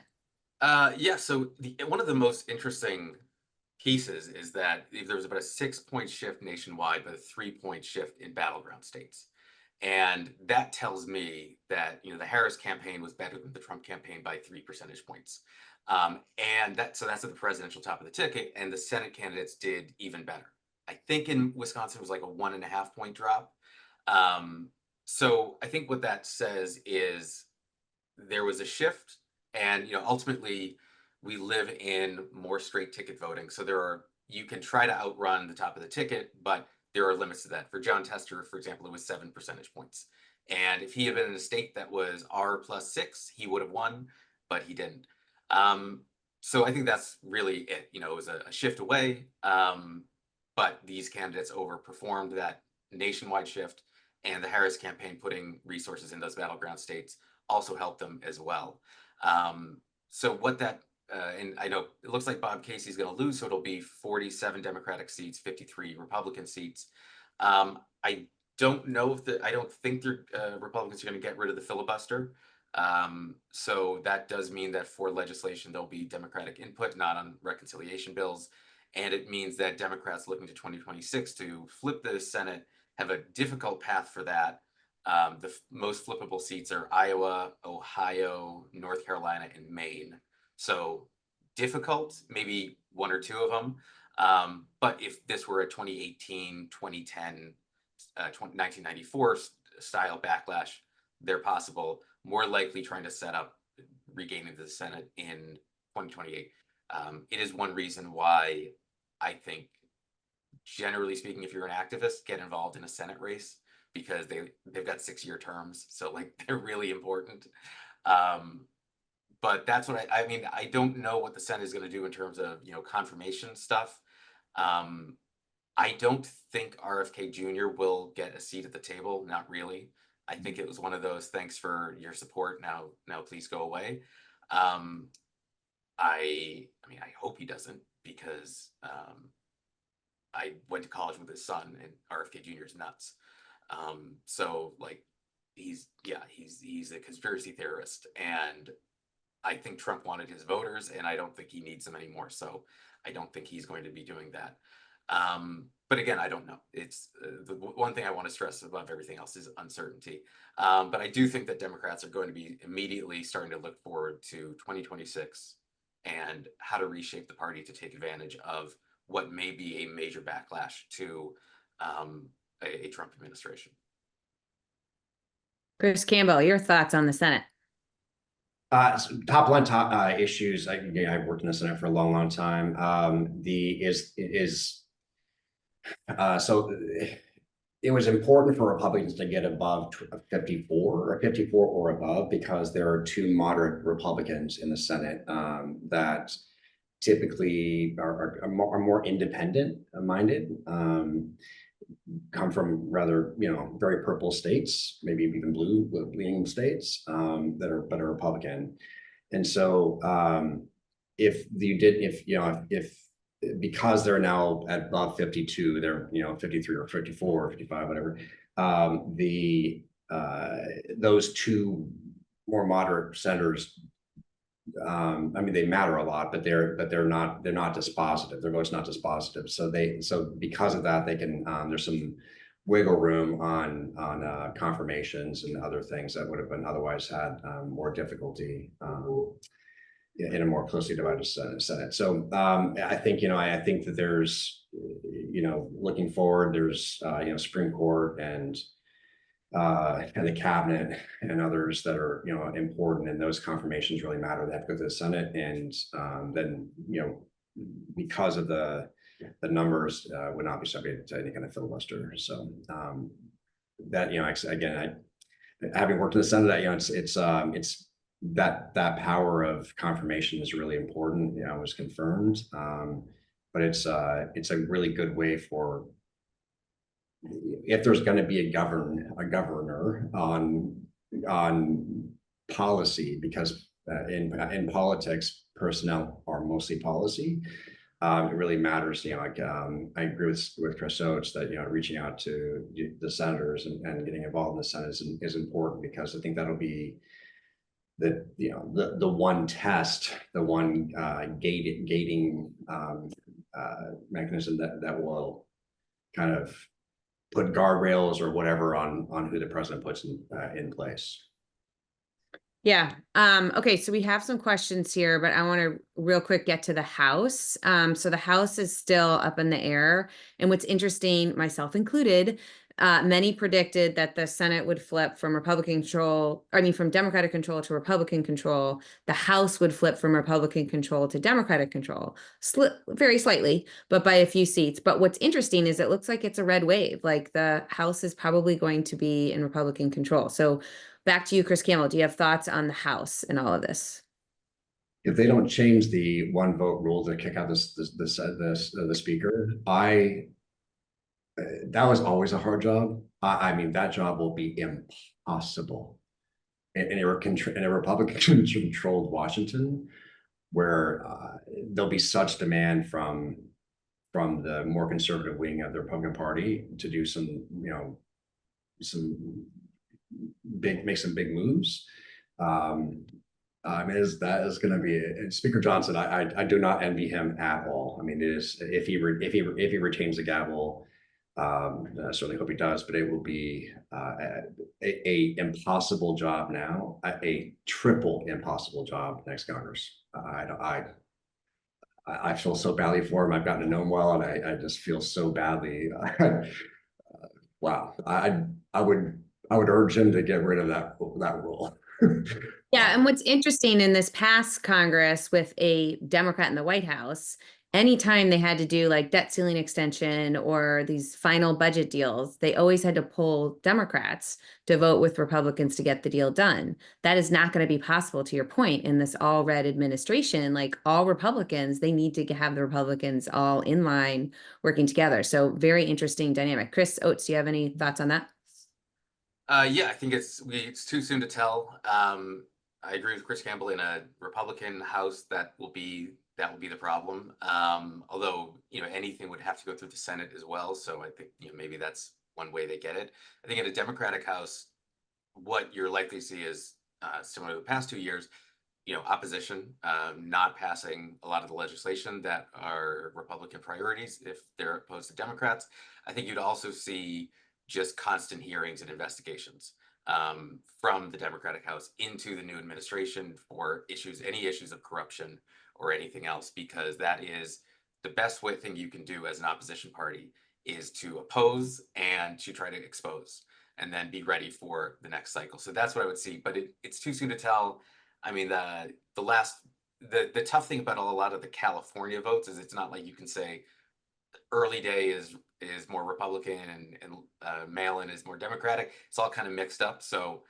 Yeah, so one of the most interesting pieces is that there was about a 6-point shift nationwide, but a 3-point shift in battleground states. And that tells me that, the Harris campaign was better than the Trump campaign by 3 percentage points. And that's at the presidential top of the ticket, and the Senate candidates did even better. I think in Wisconsin it was like a 1.5-point drop. So I think what that says is there was a shift, and ultimately we live in more straight ticket voting. So you can try to outrun the top of the ticket, but there are limits to that. For John Tester, for example, it was 7 percentage points. And if he had been in a state that was R+6, he would have won, but he didn't. So I think that's really it. It was a shift away, but these candidates overperformed that nationwide shift, and the Harris campaign putting resources in those battleground states also helped them as well. So what that, and I know it looks like Bob Casey's going to lose, so it'll be 47 Democratic seats, 53 Republican seats. I don't know if I don't think the Republicans are going to get rid of the filibuster. So that does mean that for legislation, there'll be Democratic input, not on reconciliation bills. And it means that Democrats looking to 2026 to flip the Senate have a difficult path for that. The most flippable seats are Iowa, Ohio, North Carolina, and Maine. So difficult, maybe one or two of them. But if this were a 2018, 2010, 1994 style backlash, they're possible. More likely trying to set up regaining the Senate in 2028. It is one reason why I think, generally speaking, if you're an activist, get involved in a Senate race, because they've got 6-year terms, so like they're really important. But that's what I mean. I don't know what the Senate is going to do in terms of confirmation stuff. I don't think RFK Jr. will get a seat at the table. Not really. I think it was one of those, thanks for your support. Now please go away. I mean, I hope he doesn't, because I went to college with his son, and RFK Jr. is nuts. So like, he's a conspiracy theorist, and I think Trump wanted his voters, and I don't think he needs them anymore. So I don't think he's going to be doing that. But again, I don't know. It's the one thing I want to stress above everything else is uncertainty. But I do think that Democrats are going to be immediately starting to look forward to 2026 and how to reshape the party to take advantage of what may be a major backlash to a Trump administration. Chris Campbell, your thoughts on the Senate? So top issues. I've worked in the Senate for a long time. So it was important for Republicans to get above 54 or above, because there are 2 moderate Republicans in the Senate that typically are more independent minded, come from rather very purple states, maybe even blue leaning states that are Republican. And so if because they're now at above 52, they're 53 or 54 or 55, whatever, those 2 more moderate senators, I mean, they matter a lot, but they're not dispositive. Their vote's not dispositive. So because of that, they can there's some wiggle room on confirmations and other things that would have been otherwise had more difficulty in a more closely divided Senate. So I think that there's looking forward, there's Supreme Court and the cabinet and others that are important, and those confirmations really matter. They have to go to the Senate, and then because of the numbers would not be subject to any kind of filibuster. So that again, having worked in the Senate, it's that power of confirmation is really important. It was confirmed, but it's a really good way for, if there's going to be a governor on policy, because in politics, personnel are mostly policy. It really matters. I agree with Chris Oates that reaching out to the senators and getting involved in the Senate is important, because I think that'll be the one test, the one gating mechanism that will kind of put guardrails or whatever on who the president puts in place. Yeah. Okay. So we have some questions here, but I want to real quick get to the House. So the House is still up in the air. And what's interesting, myself included, many predicted that the Senate would flip from from Democratic control to Republican control. The House would flip from Republican control to Democratic control, very slightly, but by a few seats. But what's interesting is it looks like it's a red wave. Like the House is probably going to be in Republican control. So back to you, Chris Campbell. Do you have thoughts on the House and all of this? If they don't change the 1-vote rule to kick out the speaker, that was always a hard job. I mean, that job will be impossible in a Republican-controlled Washington, where there'll be such demand from the more conservative wing of the Republican Party to do some, make some big moves. I mean, that is going to be and Speaker Johnson. I do not envy him at all. I mean, it is if he retains the gavel, I certainly hope he does. But it will be a impossible job now, a triple impossible job next Congress. I feel so badly for him. I've gotten to know him well, and I just feel so badly. Wow, I would urge him to get rid of that rule. Yeah, and what's interesting in this past Congress with a Democrat in the White House, anytime they had to do like debt ceiling extension or these final budget deals, they always had to pull Democrats to vote with Republicans to get the deal done. That is not going to be possible, to your point, in this all red administration. Like all Republicans, they need to have the Republicans all in line working together. So very interesting dynamic. Chris Oates, do you have any thoughts on that? Yeah, I think it's too soon to tell. I agree with Chris Campbell. In a Republican House, that will be the problem. Although anything would have to go through the Senate as well. So I think maybe that's one way they get it. I think in a Democratic House, what you're likely to see is similar to the past 2 years. Opposition not passing a lot of the legislation that are Republican priorities if they're opposed to Democrats. I think you'd also see just constant hearings and investigations from the Democratic House into the new administration for any issues of corruption or anything else, because that is the best thing you can do as an opposition party, is to oppose and to try to expose and then be ready for the next cycle. So that's what I would see, but it's too soon to tell. I mean, the tough thing about a lot of the California votes is it's not like you can say early day is more Republican and mail-in is more Democratic. It's all kind of mixed up. So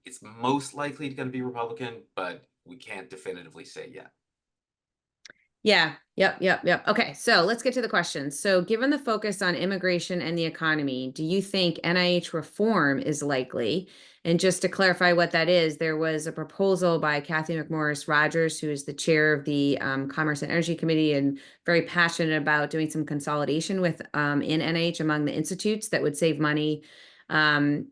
it's most likely going to be Republican, but we can't definitively say yet. Yeah. Yep. Okay. So let's get to the questions. So given the focus on immigration and the economy, do you think NIH reform is likely? And just to clarify what that is, there was a proposal by Kathy McMorris Rogers, who is the chair of the Commerce and Energy Committee and very passionate about doing some consolidation in NIH among the institutes that would save money. And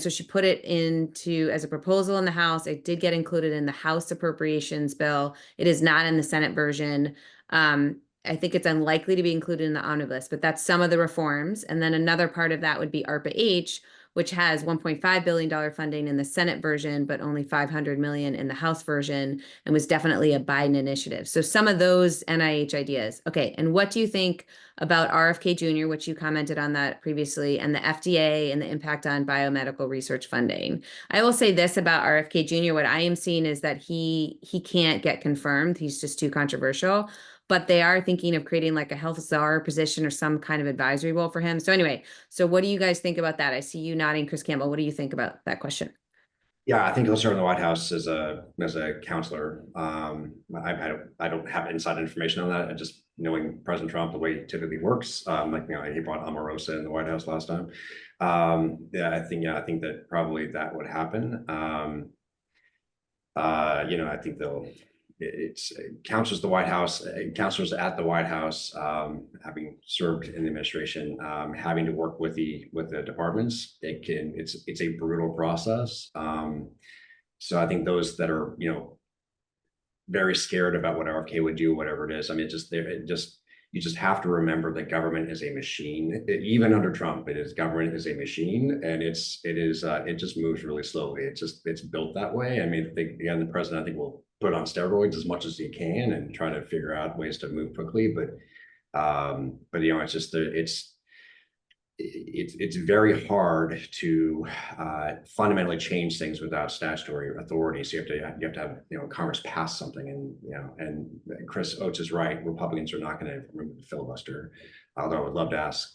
so she put it as a proposal in the House. It did get included in the House appropriations bill. It is not in the Senate version. I think it's unlikely to be included in the omnibus, but that's some of the reforms. And then another part of that would be ARPA-H, which has $1.5 billion funding in the Senate version, but only $500 million in the House version, and was definitely a Biden initiative. So some of those NIH ideas. Okay, and what do you think about RFK Jr., which you commented on that previously, and the FDA and the impact on biomedical research funding? I will say this about RFK Jr. What I am seeing is that he can't get confirmed. He's just too controversial. But they are thinking of creating like a health czar position or some kind of advisory role for him. So anyway, so what do you guys think about that? I see you nodding, Chris Campbell. What do you think about that question? Yeah, I think he'll serve in the White House as a counselor. I don't have inside information on that. Just knowing President Trump, the way he typically works, he brought Omarosa in the White House last time. I think that probably that would happen. I think it's counselors at the White House, having served in the administration, having to work with the departments. It's a brutal process. So I think those that are very scared about what RFK would do, whatever it is. I mean, you just have to remember that government is a machine. Even under Trump, government is a machine, and it just moves really slowly. It's built that way. I mean, the president, I think, will put on steroids as much as he can and try to figure out ways to move quickly. But it's very hard to fundamentally change things without statutory authority. So you have to have Congress pass something, and Chris Oates is right. Republicans are not going to remove the filibuster. Although I would love to ask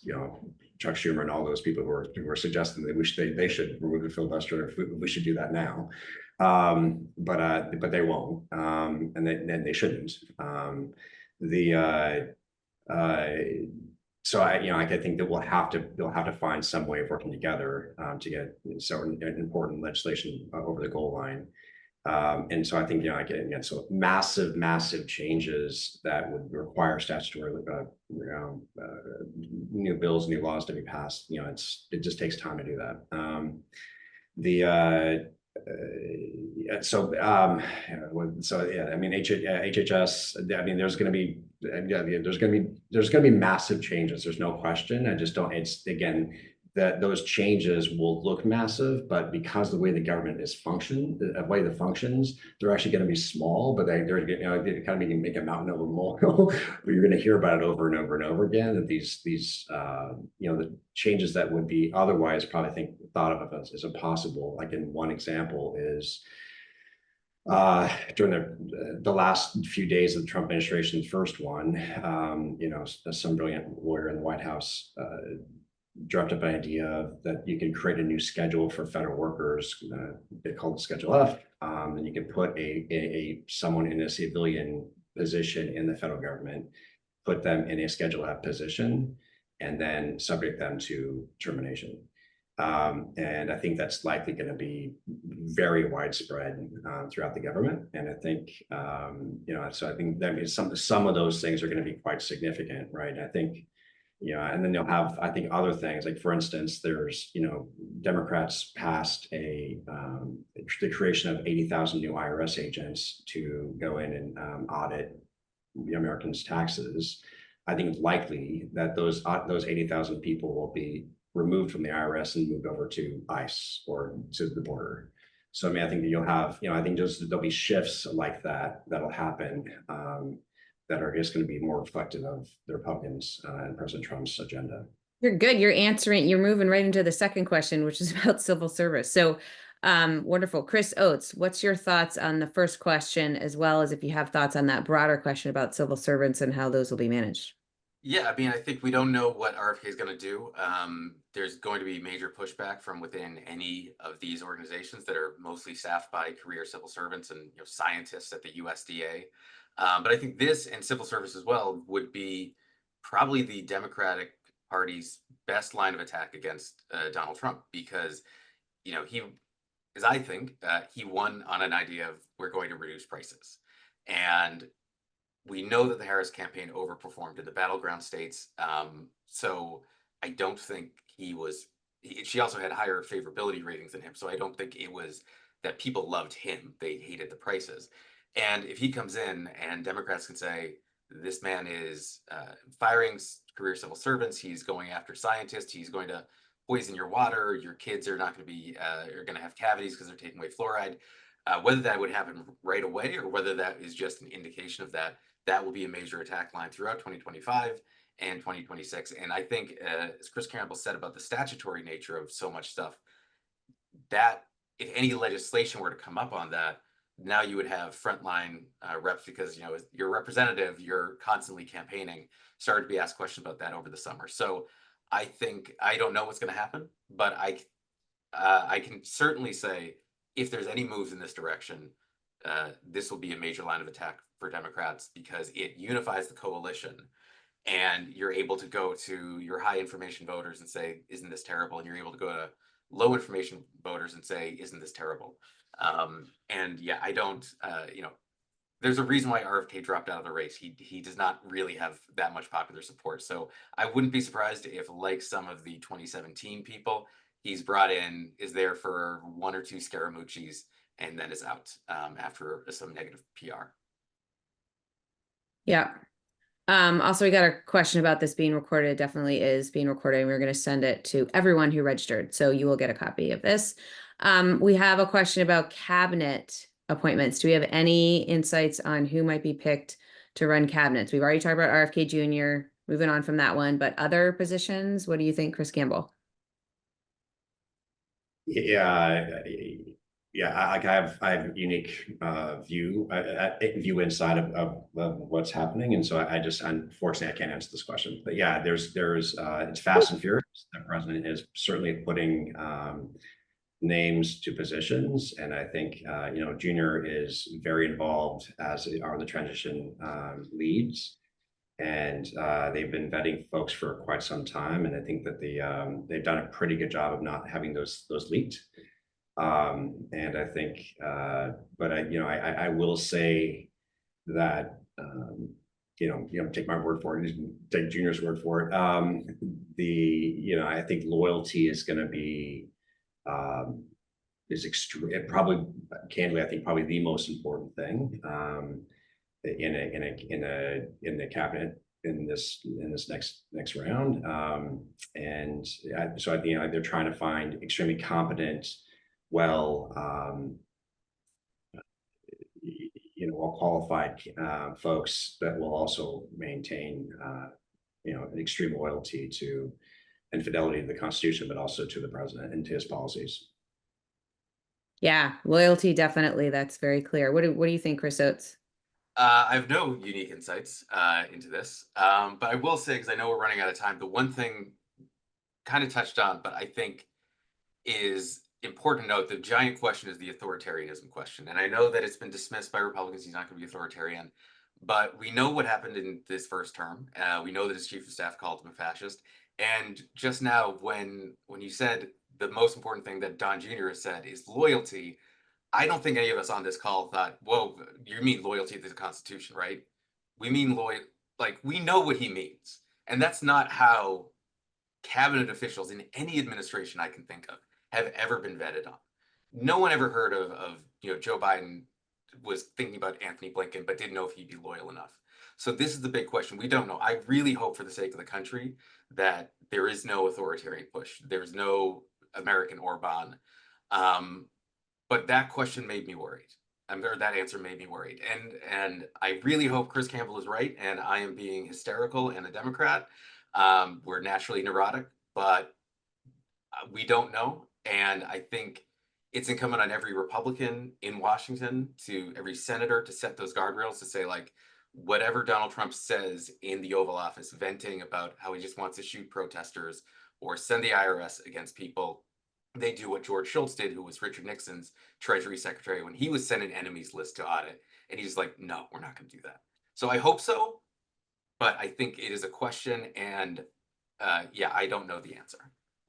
Chuck Schumer and all those people who are suggesting that they should remove the filibuster. If we should do that now, but they won't, and they shouldn't. So I think that they'll have to find some way of working together to get certain important legislation over the goal line. And so I think, again, so massive changes that would require statutory, new bills, new laws to be passed. It just takes time to do that. I mean, HHS. I mean, there's going to be massive changes. There's no question. I just don't. It's again that those changes will look massive, but because the way the government is the way the functions, they're actually going to be small, but they're kind of make a mountain of a molehill. But you're going to hear about it over and over and over again. That these the changes that would be otherwise probably thought of as impossible. Like in one example is during the last few days of the Trump administration's first one, some brilliant lawyer in the White House dreamt up an idea that you can create a new schedule for federal workers. They call it Schedule F, and you can put someone in a civilian position in the federal government, put them in a Schedule F position, and then subject them to termination. And I think that's likely going to be very widespread throughout the government. And I think, so I think that means some of those things are going to be quite significant, right? I think, and then they'll have, I think, other things like, for instance, there's, Democrats passed the creation of 80,000 new IRS agents to go in and audit Americans' taxes. I think it's likely that those 80,000 people will be removed from the IRS and moved over to ICE or to the border. So I mean, I think that you'll have, I think there'll be shifts like that'll happen that are just going to be more reflective of the Republicans and President Trump's agenda. You're good. You're moving right into the second question, which is about civil service. So wonderful. Chris Oates, what's your thoughts on the first question, as well as if you have thoughts on that broader question about civil servants and how those will be managed? Yeah, I mean, I think we don't know what RFK is going to do. There's going to be major pushback from within any of these organizations that are mostly staffed by career civil servants and scientists at the USDA. But I think this and civil service as well would be probably the Democratic Party's best line of attack against Donald Trump, because I think he won on an idea of we're going to reduce prices, and we know that the Harris campaign overperformed in the battleground states. So I don't think she also had higher favorability ratings than him. So I don't think it was that people loved him. They hated the prices. And if he comes in and Democrats can say, this man is firing career civil servants, he's going after scientists, he's going to poison your water, your kids are not going to be, are going to have cavities because they're taking away fluoride. Whether that would happen right away or whether that is just an indication of that will be a major attack line throughout 2025 and 2026. And I think, as Chris Campbell said about the statutory nature of so much stuff, that if any legislation were to come up on that, now you would have frontline reps, because your representative, you're constantly campaigning, started to be asked questions about that over the summer. So I think, I don't know what's going to happen, but I can certainly say if there's any moves in this direction, this will be a major line of attack for Democrats, because it unifies the coalition, and you're able to go to your high information voters and say, isn't this terrible? And you're able to go to low information voters and say, isn't this terrible? And yeah, I don't, there's a reason why RFK dropped out of the race. He does not really have that much popular support. So I wouldn't be surprised if, like some of the 2017 people he's brought in, is there for one or two Scaramucci's and then is out after some negative PR. Yeah. Also, we got a question about this being recorded. It definitely is being recorded, and we're going to send it to everyone who registered. So you will get a copy of this. We have a question about cabinet appointments. Do we have any insights on who might be picked to run cabinets? We've already talked about RFK Jr., moving on from that one, but other positions, what do you think, Chris Campbell? I have a unique view inside of what's happening, and so unfortunately I can't answer this question. But yeah, there's it's fast and furious. The president is certainly putting names to positions, and I think Junior is very involved, as are the transition leads, and they've been vetting folks for quite some time, and I think that they've done a pretty good job of not having those leaked. And I think, but I will say that, take my word for it, take Junior's word for it. I think loyalty is going to be, is extreme, probably, candidly, I think probably the most important thing, in the cabinet in this next round. So I think, they're trying to find extremely competent, well, well qualified folks that will also maintain an extreme loyalty to and fidelity to the Constitution, but also to the president and to his policies. Yeah, loyalty, definitely. That's very clear. What do you think, Chris Oates? I have no unique insights into this, but I will say, because I know we're running out of time, the one thing kind of touched on, but I think is important to note, the giant question is the authoritarianism question. And I know that it's been dismissed by Republicans, he's not going to be authoritarian, but we know what happened in this first term. We know that his chief of staff called him a fascist. And just now, when you said the most important thing that Don Jr. has said is loyalty, I don't think any of us on this call thought, whoa, you mean loyalty to the Constitution, right? We mean loyal, like, we know what he means. And that's not how cabinet officials in any administration I can think of have ever been vetted on. No one ever heard of Joe Biden was thinking about Anthony Blinken, but didn't know if he'd be loyal enough. So this is the big question. We don't know. I really hope, for the sake of the country, that there is no authoritarian push. There's no American Orban. But that question made me worried. Or that answer made me worried. And I really hope Chris Campbell is right, and I am being hysterical and a Democrat. We're naturally neurotic, but we don't know. And I think it's incumbent on every Republican in Washington, to every senator, to set those guardrails, to say, like, whatever Donald Trump says in the Oval Office, venting about how he just wants to shoot protesters or send the IRS against people, they do what George Shultz did, who was Richard Nixon's Treasury Secretary, when he was sent an enemies list to audit. And he's like, no, we're not going to do that. So I hope so, but I think it is a question. And yeah, I don't know the answer.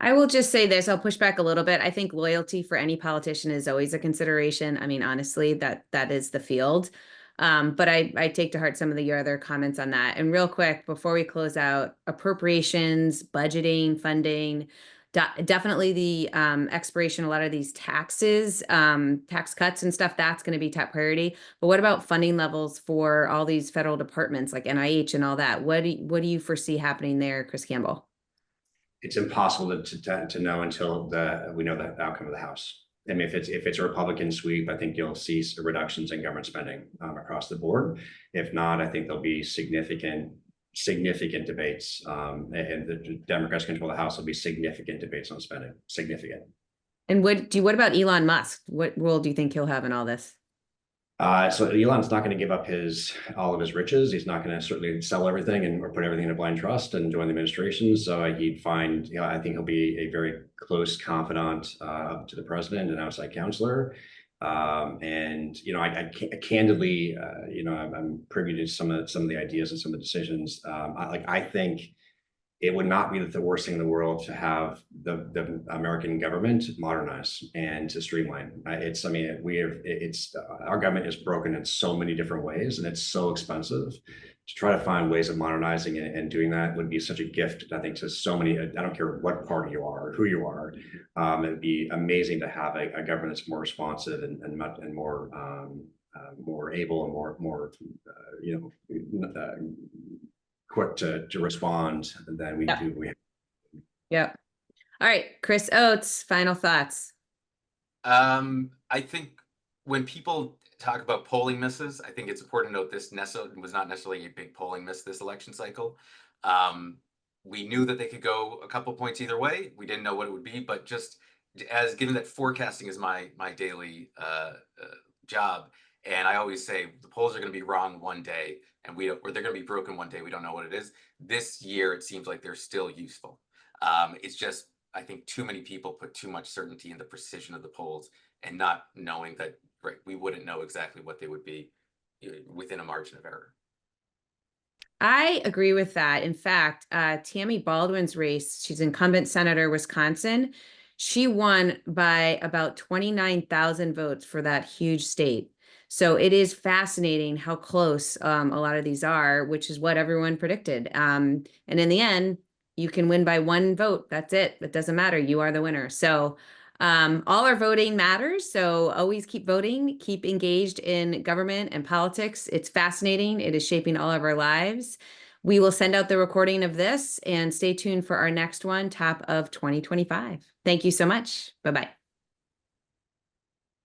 I will just say this, I'll push back a little bit. I think loyalty for any politician is always a consideration. I mean, honestly, that is the field. But I take to heart some of your other comments on that. And real quick, before we close out, appropriations, budgeting, funding, definitely the expiration, a lot of these taxes, tax cuts and stuff, that's going to be top priority. But what about funding levels for all these federal departments like NIH and all that? What do you foresee happening there, Chris Campbell? It's impossible to know until we know the outcome of the House. I mean, if it's a Republican sweep, I think you'll see reductions in government spending across the board. If not, I think there'll be significant debates, and the Democrats control the House. There'll be significant debates on spending. Significant. And what about Elon Musk? What role do you think he'll have in all this? So Elon's not going to give up all of his riches. He's not going to certainly sell everything or put everything in a blind trust and join the administration. So he'd find, I think he'll be a very close confidant to the president and outside counselor. And I candidly, I'm privy to some of the ideas and some of the decisions. I think it would not be the worst thing in the world to have the American government modernize and to streamline. Our government is broken in so many different ways, and it's so expensive. To try to find ways of modernizing it and doing that would be such a gift, I think, to so many. I don't care what party you are or who you are. It'd be amazing to have a government that's more responsive and more able and more quick to respond than we do. Yeah. All right, Chris Oates, final thoughts. I think when people talk about polling misses, I think it's important to note this was not necessarily a big polling miss this election cycle. We knew that they could go a couple points either way. We didn't know what it would be, but just as given that forecasting is my daily job, and I always say the polls are going to be wrong one day, and they're going to be broken one day. We don't know what it is. This year, it seems like they're still useful. It's just, I think too many people put too much certainty in the precision of the polls and not knowing that, right, we wouldn't know exactly what they would be within a margin of error. I agree with that. In fact, Tammy Baldwin's race, she's incumbent senator, Wisconsin. She won by about 29,000 votes for that huge state. So it is fascinating how close a lot of these are, which is what everyone predicted. And in the end, you can win by one vote. That's it. It doesn't matter. You are the winner. So all our voting matters. So always keep voting, keep engaged in government and politics. It's fascinating. It is shaping all of our lives. We will send out the recording of this and stay tuned for our next one, top of 2025. Thank you so much. Bye-bye.